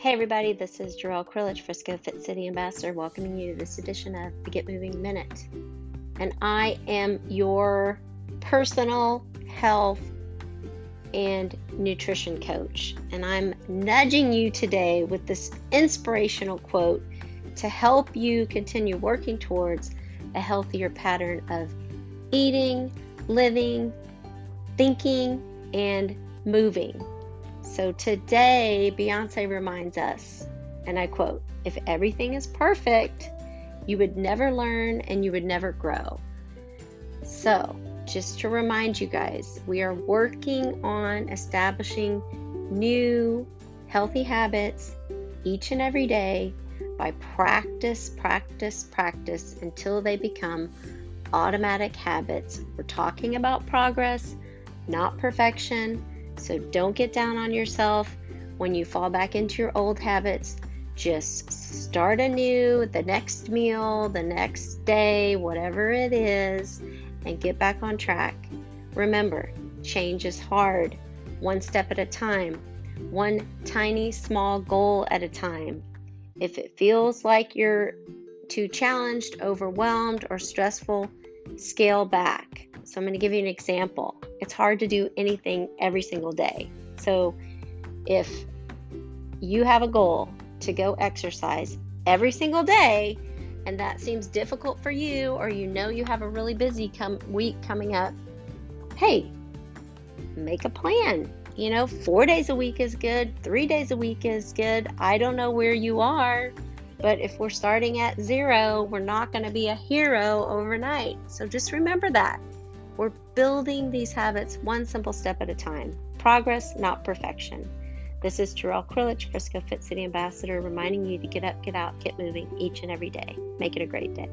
Hey everybody, this is Gerryl Krilic, Frisco Fit City Ambassador, welcoming you to this edition of the Get Moving Minute. And I am your personal health and nutrition coach. And I'm nudging you today with this inspirational quote to help you continue working towards a healthier pattern of eating, living, thinking, and moving. So today, Beyonce reminds us, and I quote, "If everything is perfect, you would never learn and you would never grow." So just to remind you guys, we are working on establishing new healthy habits each and every day by practice until they become automatic habits. We're talking about progress, not perfection. So don't get down on yourself when you fall back into your old habits. Just start anew the next meal, the next day, whatever it is, and get back on track. Remember, change is hard, one step at a time, one tiny small goal at a time. If it feels like you're too challenged, overwhelmed, or stressful, scale back. So I'm going to give you an example. It's hard to do anything every single day. So if you have a goal to go exercise every single day, and that seems difficult for you, or you know you have a really busy week coming up, hey, make a plan. 4 days a week is good. 3 days a week is good. I don't know where you are, but if we're starting at 0, we're not going to be a hero overnight. So just remember that. We're building these habits one simple step at a time. Progress, not perfection. This is Gerryl Krilic, Frisco Fit City Ambassador, reminding you to get up, get out, get moving each and every day. Make it a great day.